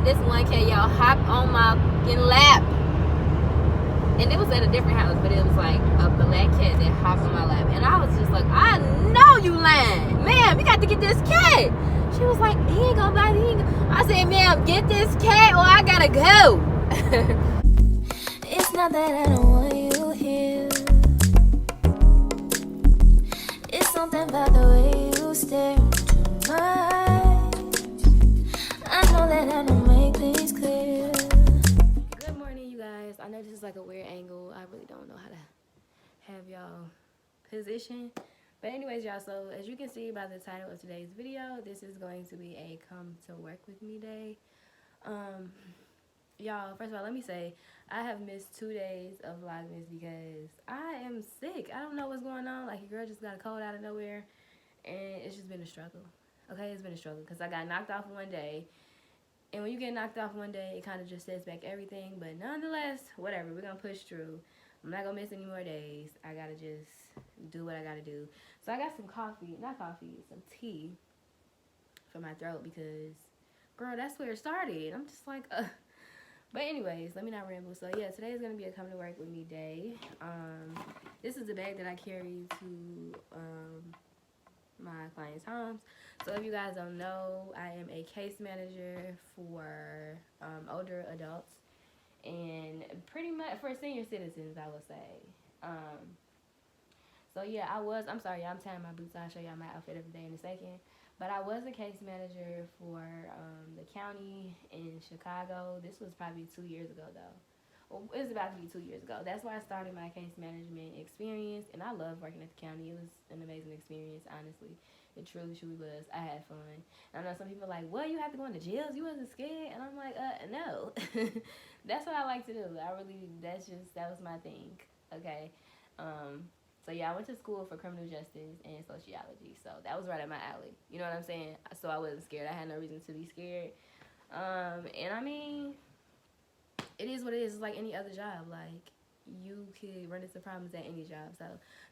And this one kid, y'all, hopped on my fucking lap. And it was at a different house, but it was like a black cat that hopped on my lap. And I was just like, I know you lying. Ma'am, you got to get this cat. She was like, he ain't gonna buy it. I said, ma'am, get this cat or I gotta go. It's not that I don't want you here. It's something about the way you stare into my eyes. I know that I don't make things clear. Good morning, you guys. I know this is like a weird angle. I really don't know how to have y'all position. But anyways, y'all, so as you can see by the title of today's video, this is going to be a come to work with me day. Y'all, first of all, let me say, I have missed 2 days of Vlogmas because I am sick. I don't know what's going on. Like, your girl just got a cold out of nowhere, and it's just been a struggle. Okay, it's been a struggle because I got knocked off one day. And when you get knocked off one day, it kind of just sets back everything. But nonetheless, whatever, we're going to push through. I'm not going to miss any more days. I got to just do what I got to do. So I got some some tea for my throat because, girl, that's where it started. I'm just like, But anyways, let me not ramble. So yeah, today is going to be a come to work with me day. This is the bag that I carry to my clients' homes. So if you guys don't know, I am a case manager for older adults and pretty much for senior citizens, I would say. So yeah, I'm sorry, I'm tying my boots. I'll show y'all my outfit of the day in a second. But I was a case manager for the county in Chicago. This was probably 2 years ago, though. Well, it was about to be 2 years ago. That's why I started my case management experience. And I love working at the county. It was an amazing experience, honestly. It truly, truly was. I had fun. And I know some people are like, well, you have to go into jails? You wasn't scared? And I'm like, no. That's what I like to do. That was my thing, okay? So yeah, I went to school for criminal justice and sociology, so that was right up my alley. You know what I'm saying? So I wasn't scared. I had no reason to be scared. And I mean, it is what it is. It's like any other job. Like, you could run into problems at any job. So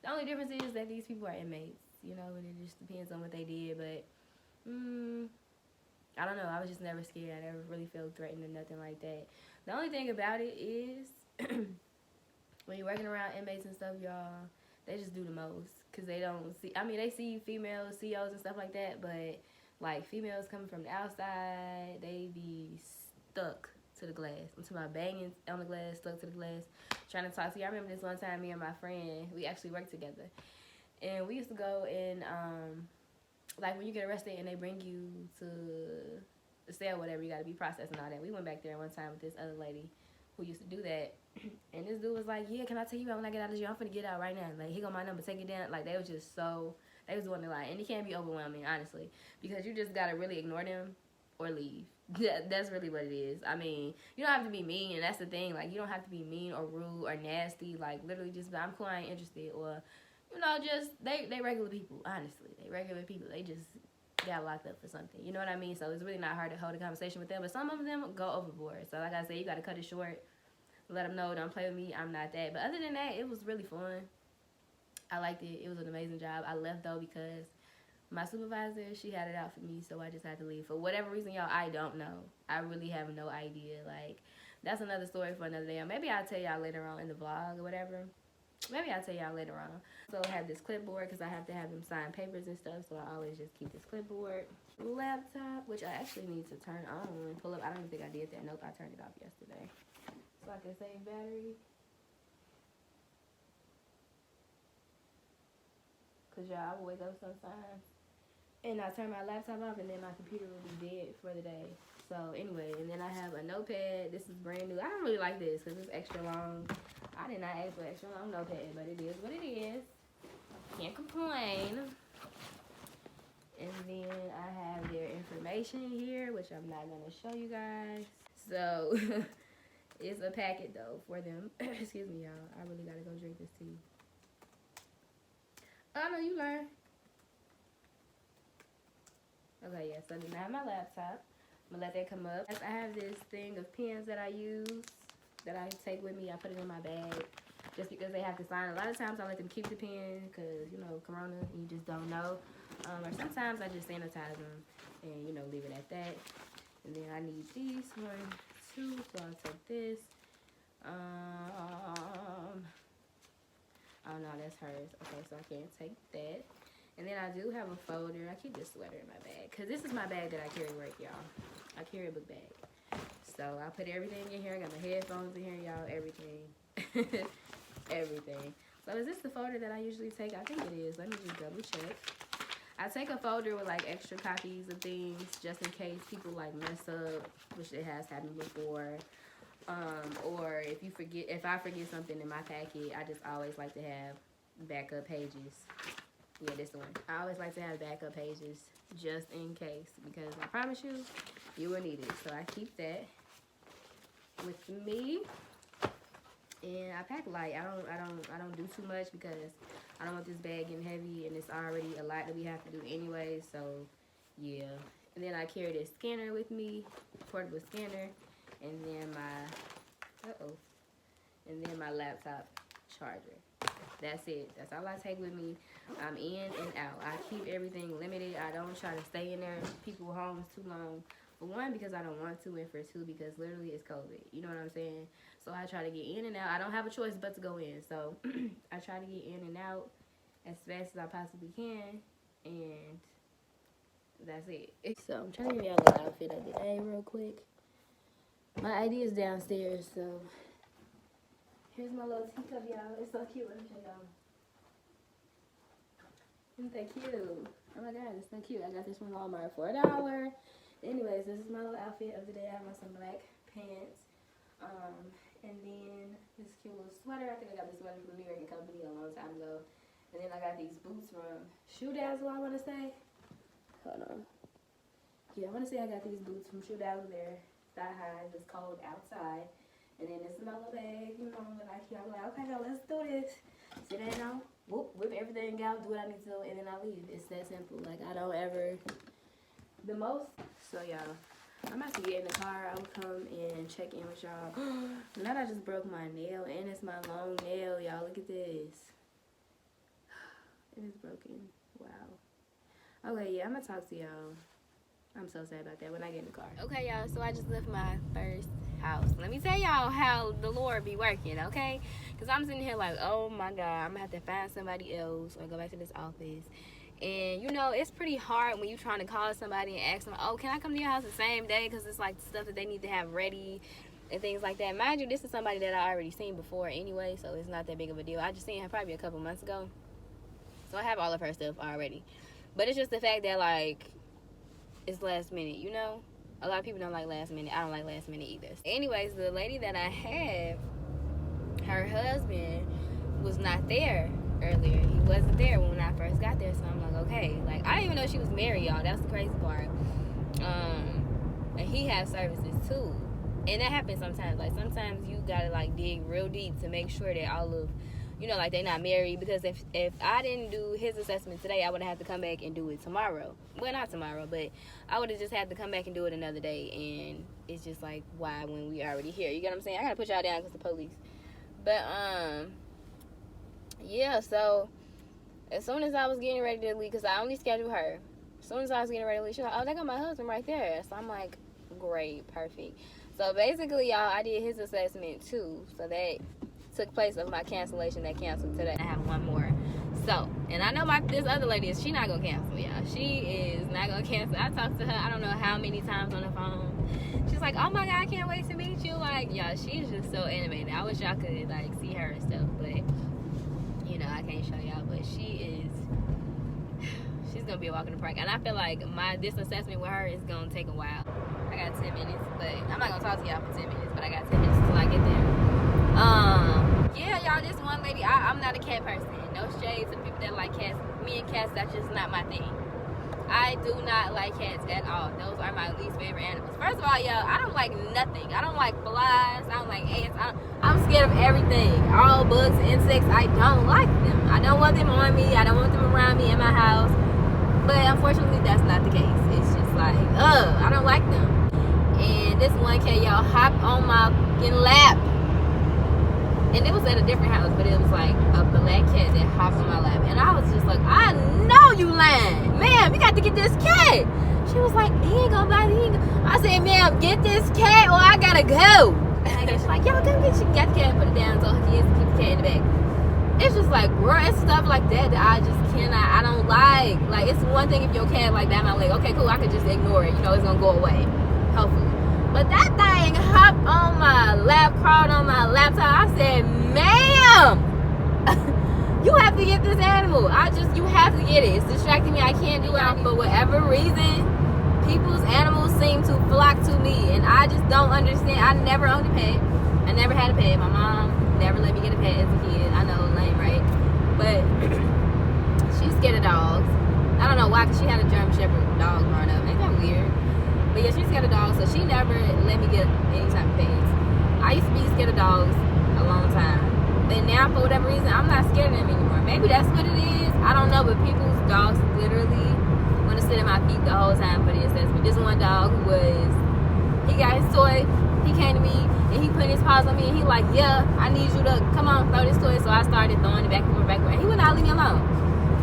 the only difference is that these people are inmates, you know, and it just depends on what they did. But I don't know. I was just never scared. I never really felt threatened or nothing like that. The only thing about it is when you're working around inmates and stuff, y'all, they just do the most because they don't see. I mean, they see females, COs and stuff like that, but like females coming from the outside, they be stuck to the glass. I'm talking about banging on the glass, stuck to the glass, trying to talk to you. I remember this one time, me and my friend, we actually worked together, and we used to go and like when you get arrested and they bring you to the cell, whatever, you got to be processed and all that. We went back there one time with this other lady who used to do that. And this dude was like, yeah, can I tell you when I get out of jail? I'm finna get out right now. Like, he got my number, take it down. Like, they was just so, they was doing it like, and it can be overwhelming, honestly, because you just gotta really ignore them or leave. That's really what it is. I mean, you don't have to be mean, and that's the thing. Like, you don't have to be mean or rude or nasty. Like, literally just, I'm cool, I ain't interested. Or, you know, just, they regular people, honestly. They regular people. They just got locked up for something. You know what I mean? So it's really not hard to hold a conversation with them. But some of them go overboard. So like I said, you gotta cut it short. Let them know, don't play with me, I'm not that. But other than that, it was really fun. I liked it. It was an amazing job. I left, though, because my supervisor, she had it out for me, so I just had to leave. For whatever reason, y'all, I don't know. I really have no idea. Like, that's another story for another day. Or maybe I'll tell y'all later on in the vlog or whatever. Maybe I'll tell y'all later on. So I have this clipboard because I have to have them sign papers and stuff, so I always just keep this clipboard. Laptop, which I actually need to turn on and pull up. I don't even think I did that. Nope, I turned it off yesterday. So I can save battery. Cause y'all, I will wake up sometimes and I turn my laptop off and then my computer will be dead for the day. So anyway, and then I have a notepad. This is brand new. I don't really like this because it's extra long. I did not ask for extra long notepad, but it is what it is. Can't complain. And then I have their information here, which I'm not gonna show you guys. So it's a packet, though, for them. Excuse me, y'all. I really gotta go drink this tea. Oh, no, you learn. Okay, yeah, so then I have my laptop. I'm gonna let that come up. I have this thing of pens that I use, that I take with me. I put it in my bag, just because they have to sign. A lot of times I let them keep the pen, because, you know, Corona, you just don't know. Or sometimes I just sanitize them and, you know, leave it at that. And then I need these 1, 2, so I'll take this. Oh no, that's hers. Okay, so I can't take that. And then I do have a folder. I keep this sweater in my bag because this is my bag that I carry work, y'all. I carry a book bag. So I put everything in here. I got my headphones in here, y'all. Everything. Everything. So is this the folder that I usually take? I think it is. Let me just double check. I take a folder with like extra copies of things just in case people like mess up, which it has happened before. Or if I forget something in my packet, I just always like to have backup pages. Yeah, this one. I always like to have backup pages just in case, because I promise you, you will need it. So I keep that with me, and I pack light. I don't do too much because I don't want this bag getting heavy, and it's already a lot that we have to do anyway. So yeah, and then I carry this scanner with me, portable scanner, and then my laptop charger. That's it. That's all I take with me. I'm in and out. I keep everything limited. I don't try to stay in there people's homes too long. For one, because I don't want to, and for two, because literally it's COVID. You know what I'm saying? So I try to get in and out. I don't have a choice but to go in. So I try to get in and out as fast as I possibly can, and that's it. So I'm trying to give y'all a little outfit of the day real quick. My ID is downstairs, so here's my little teacup, y'all. It's so cute. Let me show y'all. Isn't that cute? Oh my god, it's so cute. I got this from Walmart for $1. Anyways, this is my little outfit of the day. I have on some black pants. And then this cute little sweater. I think I got this sweater from New York Company a long time ago. And then I got these boots from Shoe Dazzle, I want to say. Hold on. Yeah, I want to say I got these boots from Shoe Dazzle. They're thigh high. It's cold outside. And then this is my little bag, you know, and I'm like, okay, y'all, let's do this. Sit down, whoop, whip everything out, do what I need to, and then I leave. It's that simple. Like, I don't ever, the most. So, y'all, I'm about to get in the car. I'll come and check in with y'all. Now that I just broke my nail, and it's my long nail, y'all. Look at this. It is broken. Wow. Okay, yeah, I'm going to talk to y'all. I'm so sad about that when I get in the car. Okay, y'all, so I just left my first house. Let me tell y'all how the Lord be working, okay? Because I'm sitting here like, oh my God, I'm going to have to find somebody else or go back to this office. And, you know, it's pretty hard when you're trying to call somebody and ask them, oh, can I come to your house the same day? Because it's like stuff that they need to have ready and things like that. Mind you, this is somebody that I already seen before anyway, so it's not that big of a deal. I just seen her probably a couple months ago. So I have all of her stuff already. But it's just the fact that, like, it's last minute, you know? A lot of people don't like last minute. I don't like last minute either. Anyways, the lady that I have, her husband was not there earlier. He wasn't there when I first got there. So I'm like, okay. Like, I didn't even know she was married, y'all. That's the crazy part. And he has services too. And that happens sometimes. Like, sometimes you gotta, like, dig real deep to make sure that all of, you know, like, they're not married. Because if I didn't do his assessment today, I would have to come back and do it tomorrow. Well, not tomorrow, but I would have just had to come back and do it another day. And it's just like, why when we already here? You get what I'm saying? I gotta put y'all down because the police. But, yeah, so as soon as I was getting ready to leave, because I only scheduled her. As soon as I was getting ready to leave, she was like, oh, they got my husband right there. So I'm like, great, perfect. So basically, y'all, I did his assessment too. So that took place of my cancellation that canceled today. I have one more. So, and I know this other lady she not gonna cancel, y'all. She is not gonna cancel. I talked to her, I don't know how many times on the phone. She's like, oh my God, I can't wait to meet you. Like, y'all, she's just so animated. I wish y'all could, like, see her and stuff, but, you know, I can't show y'all, but she's gonna be a walk in the park. And I feel like this assessment with her is gonna take a while. I got 10 minutes, but I'm not gonna talk to y'all for 10 minutes, but I got 10 minutes till I get there. Yeah, y'all, this one lady, I'm not a cat person. No shade to the people that like cats. Me and cats, that's just not my thing. I do not like cats at all. Those are my least favorite animals. First of all, y'all, I don't like nothing. I don't like flies. I don't like ants. I'm scared of everything. All bugs, insects, I don't like them. I don't want them on me. I don't want them around me in my house. But unfortunately, that's not the case. It's just like, I don't like them. And this one cat, y'all, hopped on my fucking lap. And it was at a different house, but it was like a black cat that hopped on my lap. And I was just like, I know you lying. Man, we got to get this cat. She was like, he ain't gonna bite me. I said, ma'am, get this cat or I gotta go. She's like, y'all come get got the cat, put it down, so he has to keep the cat in the back. It's just like, bro, it's stuff like that that I just cannot, I don't like. Like, it's one thing if your cat like that, I'm like, okay, cool, I could just ignore it. You know, it's gonna go away, hopefully. But that thing hopped on my lap, crawled on my laptop. I said, ma'am, you have to get this animal. You have to get it. It's distracting me. I can't do it. For whatever reason, people's animals seem to flock to me, and I just don't understand. I never owned a pet. I never had a pet. My mom never let me get a pet as a kid. I know, lame, right? But she's scared of dogs. I don't know why, because she had a German Shepherd dog growing up. Ain't that weird? But yeah, she's scared of dogs, so she never let me get any type of pets. I used to be scared of dogs a long time. But now, for whatever reason, I'm not scared of them anymore. Maybe that's what it is. I don't know, but people's dogs literally want to sit at my feet the whole time for the assessment. This one dog who he got his toy, he came to me, and he put his paws on me, and he like, yeah, I need you to, come on, throw this toy. So I started throwing it back and forth, and he would not leave me alone.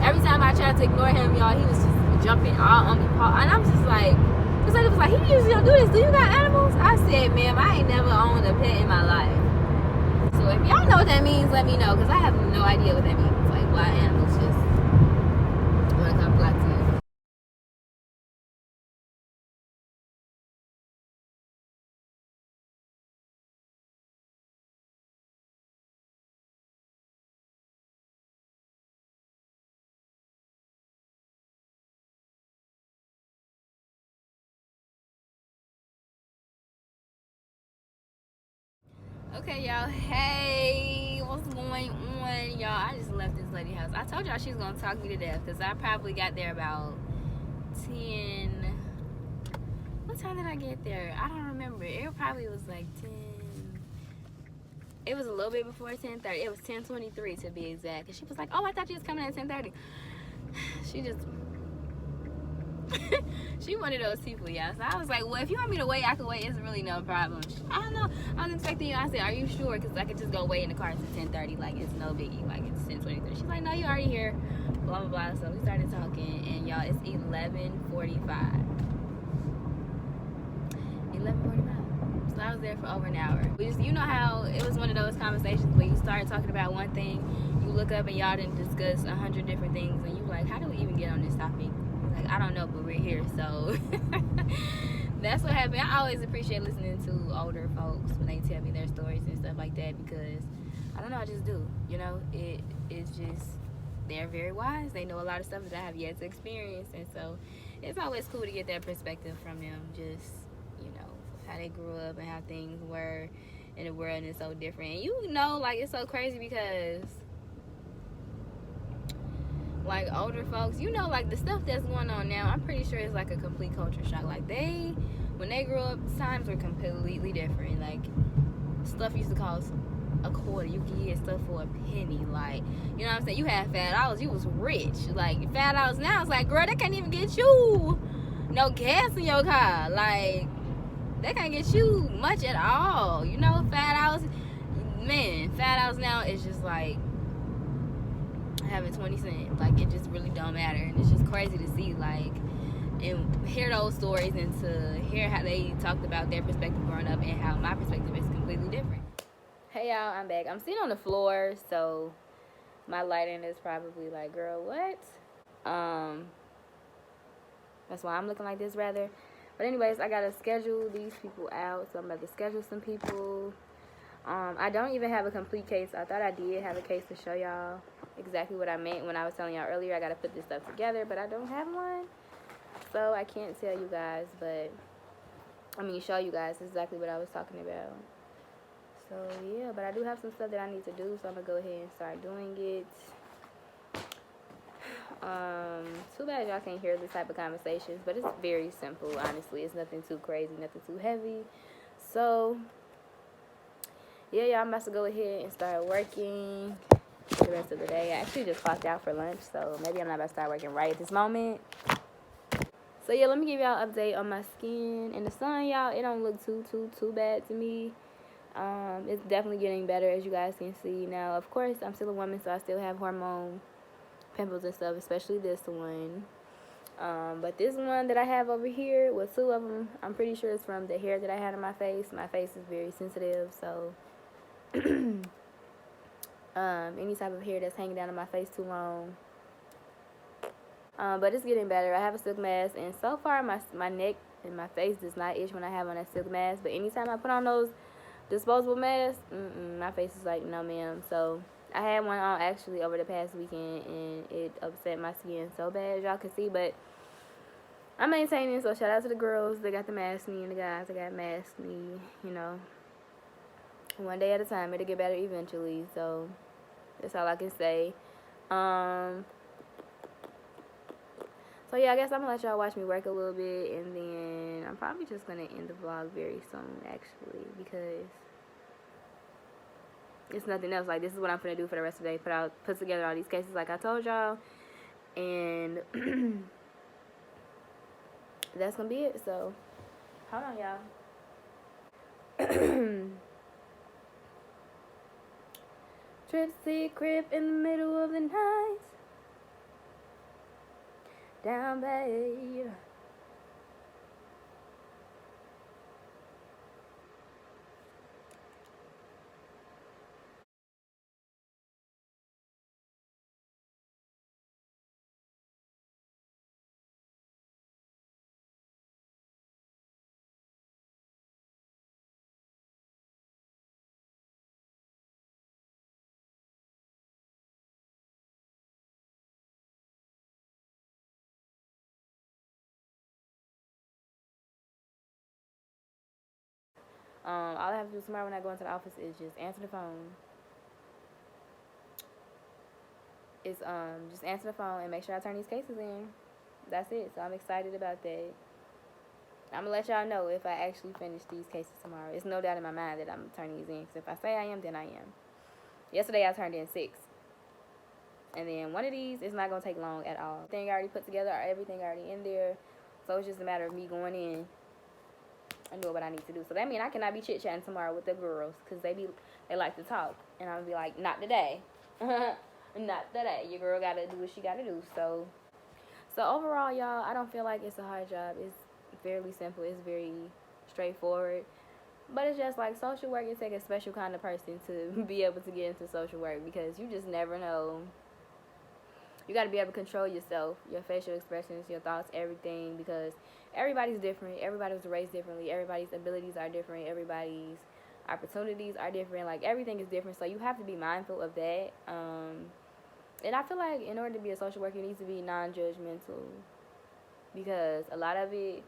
Every time I tried to ignore him, y'all, he was just jumping all on me, and I'm just like, this lady was like, he usually don't do this. Do you got animals? I said, ma'am, I ain't never owned a pet in my life. So if y'all know what that means, let me know, because I have no idea what that means. Like, why animals just want to come flock to you. Okay, y'all. Hey, what's going on, y'all? I just left this lady's house. I told y'all she was gonna talk me to death, because I probably got there about 10. What time did I get there? I don't remember. It probably was like 10. It was a little bit before 10:30. It was 10:23 to be exact. And she was like, "Oh, I thought you was coming at 10:30." She just she one of those people, y'all. So I was like, well, if you want me to wait, I can wait. It's really no problem. I don't know. I was expecting you. I said, are you sure? Because I could just go wait in the car until 10:30. Like, it's no biggie. Like, it's 10:23. She's like, no, you're already here. Blah, blah, blah. So we started talking. And, y'all, it's 11:45. 11:45. So I was there for over an hour. We just, you know how it was one of those conversations where you start talking about one thing, you look up and y'all didn't discuss 100 different things. And you like, how do we even get on this topic? Like, I don't know, but we're here, so that's what happened. I always appreciate listening to older folks when they tell me their stories and stuff like that, because I don't know, I just do, you know. It's just, they're very wise. They know a lot of stuff that I have yet to experience, and so it's always cool to get that perspective from them, just, you know, how they grew up and how things were in the world, and it's so different. And you know, like, it's so crazy because, like, older folks, you know, like, the stuff that's going on now, I'm pretty sure it's like a complete culture shock. Like, when they grew up, times were completely different. Like, stuff used to cost a quarter. You could get stuff for a penny. Like, you know what I'm saying? You had $5, you was rich. Like, $5 now, it's like, girl, that can't even get you no gas in your car. Like, that can't get you much at all. You know, $5, man, $5 now is just like having 20 cents. Like, it just really don't matter. And it's just crazy to see, like, and hear those stories, and to hear how they talked about their perspective growing up and how my perspective is completely different. Hey, y'all, I'm back. I'm sitting on the floor, so my lighting is probably like, girl, what? That's why I'm looking like this, rather. But anyways, I gotta schedule these people out, so I'm about to schedule some people. I don't even have a complete case. I thought I did have a case to show y'all exactly what I meant when I was telling y'all earlier. I gotta put this stuff together, but I don't have one, so I can't tell you guys, but show you guys exactly what I was talking about. So yeah, but I do have some stuff that I need to do, so I'm gonna go ahead and start doing it. Too bad y'all can't hear this type of conversations, but it's very simple, honestly. It's nothing too crazy, nothing too heavy. So yeah, y'all, I'm about to go ahead and start working the rest of the day. I actually just clocked out for lunch, so maybe I'm not about to start working right at this moment. So yeah, let me give y'all an update on my skin. In the sun, y'all, it don't look too bad to me. It's definitely getting better, as you guys can see. Now, of course, I'm still a woman, so I still have hormone pimples and stuff, especially this one. But this one that I have over here, with 2 of them, I'm pretty sure it's from the hair that I had on my face. My face is very sensitive, so any type of hair that's hanging down on my face too long. But it's getting better. I have a silk mask, and so far my neck and my face does not itch when I have on that silk mask. But anytime I put on those disposable masks, my face is like, no ma'am. So I had one on actually over the past weekend, and it upset my skin so bad, as y'all can see. But I'm maintaining, so shout out to the girls that got the mask me and the guys that got masked me, you know. One day at a time, it'll get better eventually, so that's all I can say. So yeah, I guess I'm gonna let y'all watch me work a little bit, and then I'm probably just gonna end the vlog very soon, actually, because it's nothing else. Like, this is what I'm gonna do for the rest of the day, put together all these cases like I told y'all, and that's gonna be it. So hold on, y'all. Trip to see a crib in the middle of the night, down bay. All I have to do tomorrow when I go into the office is just answer the phone. Just answer the phone and make sure I turn these cases in. That's it. So I'm excited about that. I'm gonna let y'all know if I actually finish these cases tomorrow. It's no doubt in my mind that I'm turning these in. Because if I say I am, then I am. Yesterday I turned in 6. And then one of these is not gonna take long at all. Everything already put together, everything already in there. So it's just a matter of me going in and doing what I need to do. So that means I cannot be chit chatting tomorrow with the girls, because they like to talk, and I'm gonna be like, not today. Not today. Your girl gotta do what she gotta do. So overall, y'all, I don't feel like it's a hard job. It's fairly simple. It's very straightforward. But it's just like social work. It takes a special kind of person to be able to get into social work, because you just never know. You got to be able to control yourself, your facial expressions, your thoughts, everything, because everybody's different. Everybody was raised differently. Everybody's abilities are different. Everybody's opportunities are different. Like, everything is different, so you have to be mindful of that. And I feel like in order to be a social worker, you need to be non-judgmental, because a lot of it,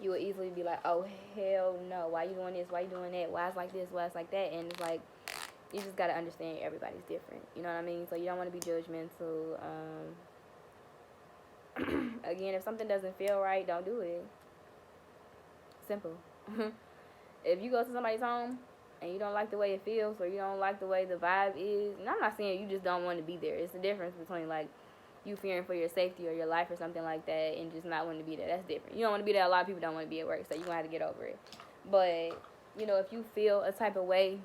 you will easily be like, oh, hell no, why you doing this, why you doing that, why it's like this, why it's like that, and it's like, you just got to understand everybody's different, you know what I mean? So you don't want to be judgmental. Again, if something doesn't feel right, don't do it. Simple. If you go to somebody's home and you don't like the way it feels, or you don't like the way the vibe is, and I'm not saying you just don't want to be there. It's the difference between, like, you fearing for your safety or your life or something like that, and just not wanting to be there. That's different. You don't want to be there. A lot of people don't want to be at work, so you're going to have to get over it. But, you know, if you feel a type of way,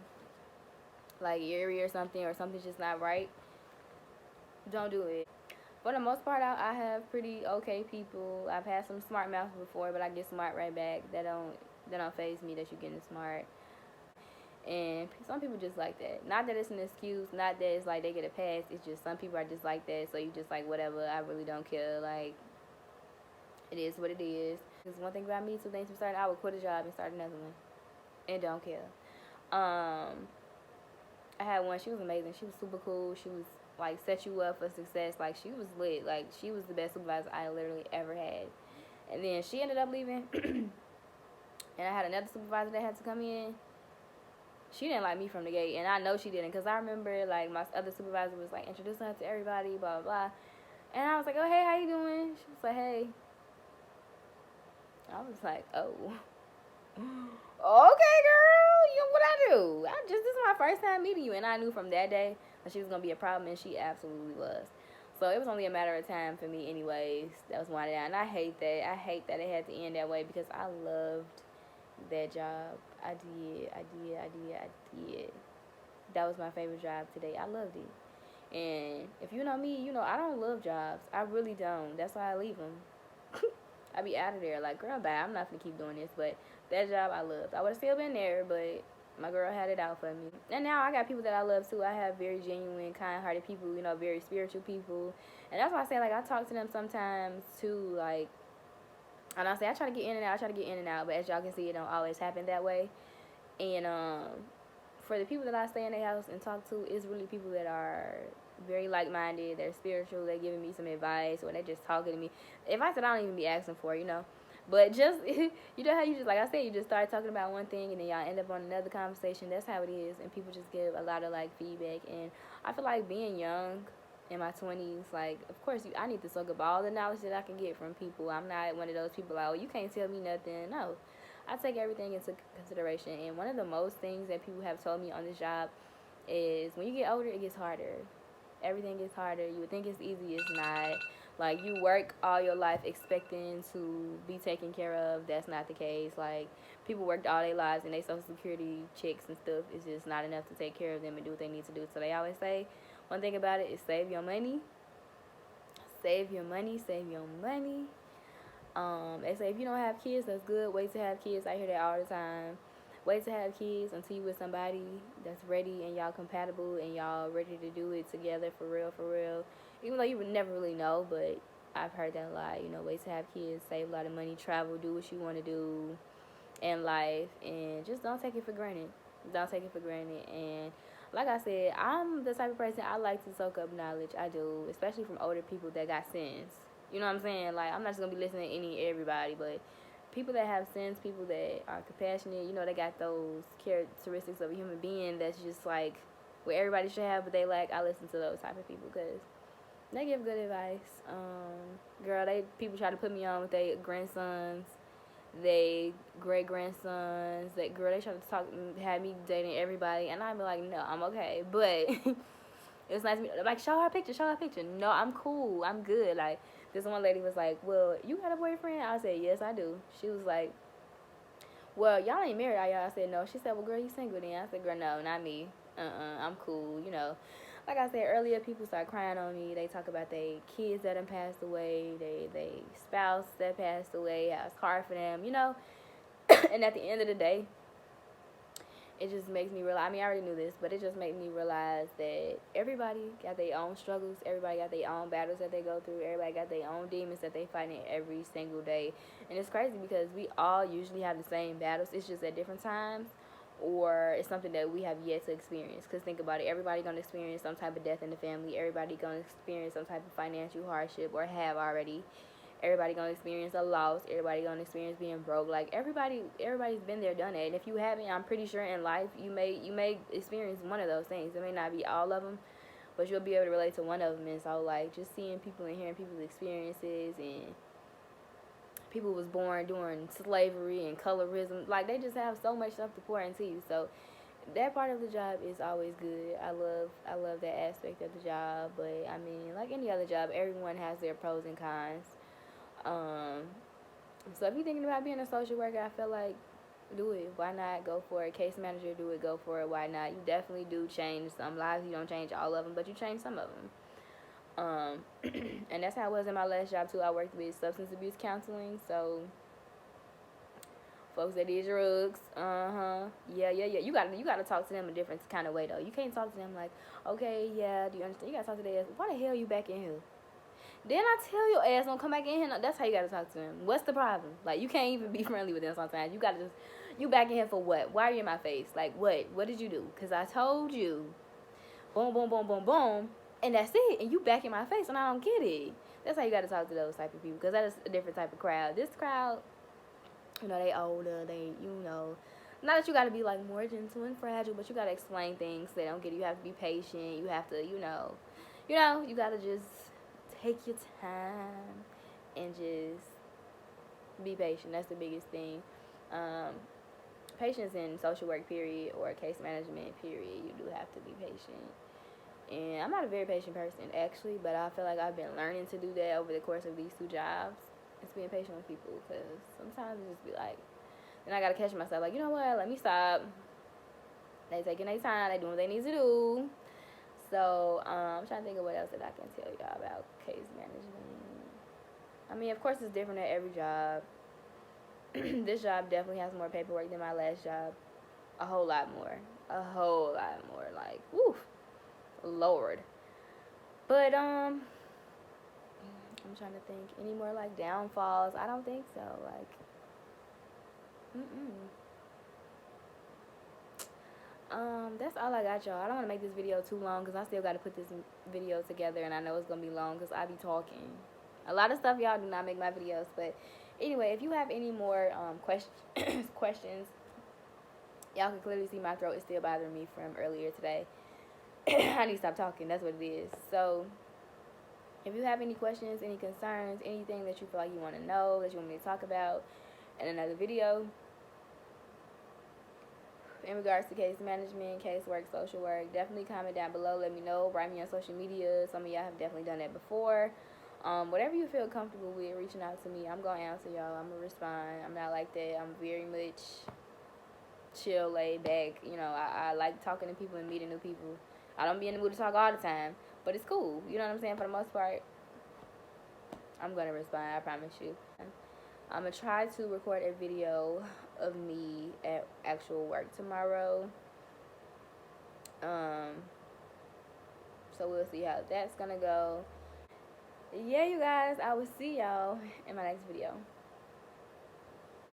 like eerie or something's just not right, don't do it. For the most part, I have pretty okay people. I've had some smart mouths before, but I get smart right back. That don't faze me that you're getting smart. And some people just like that. Not that it's an excuse, not that it's like they get a pass. It's just some people are just like that. So you just like, whatever, I really don't care. Like, it is what it is. Because one thing about me, 2 things for certain, I would quit a job and start another one. And don't care. I had one, she was amazing. She was super cool. She was, like, set you up for success. Like, she was lit. Like, she was the best supervisor I literally ever had. And then she ended up leaving. And I had another supervisor that had to come in. She didn't like me from the gate. And I know she didn't, because I remember, like, my other supervisor was, like, introducing her to everybody, blah, blah, blah. And I was like, oh, hey, how you doing? She was like, hey. I was like, oh. Okay, girl, you know what I do. This is my first time meeting you, and I knew from that day that she was gonna be a problem, and she absolutely was. So it was only a matter of time for me, anyways. That was winding down, and I hate that. I hate that it had to end that way, because I loved that job. I did. That was my favorite job today. I loved it. And if you know me, you know I don't love jobs. I really don't. That's why I leave them. I be out of there like, girl, bye. I'm not gonna keep doing this. But that job I loved. I would have still been there, but my girl had it out for me. And now I got people that I love too. I have very genuine, kind-hearted people. You know, very spiritual people. And that's why I say, like, I talk to them sometimes too. Like, and I say I try to get in and out. I try to get in and out. But as y'all can see, it don't always happen that way. And for the people that I stay in their house and talk to, it's really people that are very like-minded. They're spiritual. They're giving me some advice, or they're just talking to me. Advice that I don't even be asking for, you know. But just, you know how you just, like I said, you just start talking about one thing and then y'all end up on another conversation. That's how it is. And people just give a lot of, like, feedback. And I feel like being young in my 20s, like, of course, I need to soak up all the knowledge that I can get from people. I'm not one of those people like, oh, you can't tell me nothing. No. I take everything into consideration. And one of the most things that people have told me on this job is when you get older, it gets harder. Everything gets harder. You would think it's easy. It's not. Like, you work all your life expecting to be taken care of. That's not the case. Like, people worked all their lives and they Social Security checks and stuff is just not enough to take care of them and do what they need to do. So they always say, one thing about it is save your money. Save your money. Save your money. They say if you don't have kids, that's good. Wait to have kids. I hear that all the time. Wait to have kids until you with somebody that's ready and y'all compatible and y'all ready to do it together for real, for real. Even though you would never really know, but I've heard that a lot. You know, wait to have kids, save a lot of money, travel, do what you want to do in life, and just don't take it for granted. Don't take it for granted. And like I said, I'm the type of person, I like to soak up knowledge. I do, especially from older people that got sense. You know what I'm saying? Like, I'm not just going to be listening to everybody, but people that have sense, people that are compassionate, you know, they got those characteristics of a human being that's just like what everybody should have, but they lack. I listen to those type of people because they give good advice. Girl, people try to put me on with their grandsons, they great-grandsons. That girl, they try to have me dating everybody, and I'm like, no, I'm okay. But it's nice to me. Like, show her a picture, show her a picture. No, I'm cool. I'm good. Like, this one lady was like, well, you got a boyfriend? I said, yes, I do. She was like, well, y'all ain't married, are y'all? I said, no. She said, well, girl, you single then? I said, girl, no, not me. I'm cool, you know. Like I said earlier, people start crying on me. They talk about their kids that done passed away, they spouse that passed away, how it's hard for them, you know. And at the end of the day, it just makes me realize, I mean, I already knew this, but it just made me realize that everybody got their own struggles, everybody got their own battles that they go through, everybody got their own demons that they fight in every single day. And it's crazy because we all usually have the same battles, it's just at different times, or it's something that we have yet to experience. Because think about it, everybody going to experience some type of death in the family, everybody going to experience some type of financial hardship, or have already. Everybody gonna experience a loss. Everybody gonna experience being broke. Like, everybody's been there, done it. And if you haven't, I'm pretty sure in life you may experience one of those things. It may not be all of them, but you'll be able to relate to one of them. And so, like, just seeing people and hearing people's experiences, and people was born during slavery and colorism. Like, they just have so much stuff to pour into you. So that part of the job is always good. I love that aspect of the job. But I mean, like any other job, everyone has their pros and cons. So if you're thinking about being a social worker, I feel like do it. Why not? Go for it. Case manager, do it. Go for it. Why not? You definitely do change some lives. You don't change all of them, but you change some of them. And that's how it was in my last job too. I worked with substance abuse counseling. So folks that did drugs, yeah. You gotta talk to them a different kind of way though. You can't talk to them like, okay, yeah, do you understand? You gotta talk to their ass. Why the hell you back in here? Then I tell your ass don't come back in here. That's how you gotta talk to them. What's the problem? Like, you can't even be friendly with them sometimes. You gotta just, you back in here for what? Why are you in my face? Like, what? What did you do? Because I told you. Boom, boom, boom, boom, boom. And that's it. And you back in my face and I don't get it. That's how you gotta talk to those type of people. Because that is a different type of crowd. This crowd, you know, they older. They, you know. Not that you gotta be, like, more gentle and fragile, but you gotta explain things they don't get it. You have to be patient. You have to, you gotta just take your time and just be patient. That's the biggest thing. Patience in social work, period, or case management, period. You do have to be patient. And I'm not a very patient person, actually, but I feel like I've been learning to do that over the course of these 2 jobs. It's being patient with people, because sometimes it just be like, then I gotta catch myself, like, you know what, let me stop. They taking their time, they doing what they need to do. So, I'm trying to think of what else that I can tell y'all about case management. I mean, of course, it's different at every job. This job definitely has more paperwork than my last job. A whole lot more. A whole lot more. Like, woof. Lord. But, I'm trying to think. Any more, like, downfalls? I don't think so. Like, that's all I got, y'all. I don't want to make this video too long because I still got to put this video together, and I know it's going to be long because I be talking. A lot of stuff y'all do not make my videos, but anyway, if you have any more questions, y'all can clearly see my throat is still bothering me from earlier today. I need to stop talking. That's what it is. So, if you have any questions, any concerns, anything that you feel like you want to know, that you want me to talk about in another video, in regards to case management, casework, social work, definitely comment down below. Let me know. Write me on social media. Some of y'all have definitely done that before. Whatever you feel comfortable with reaching out to me, I'm going to answer y'all. I'm going to respond. I'm not like that. I'm very much chill, laid back. You know, I like talking to people and meeting new people. I don't be in the mood to talk all the time, but it's cool. You know what I'm saying? For the most part, I'm going to respond. I promise you. I'm going to try to record a video of me at actual work tomorrow. So we'll see how that's going to go. Yeah, you guys, I will see y'all in my next video.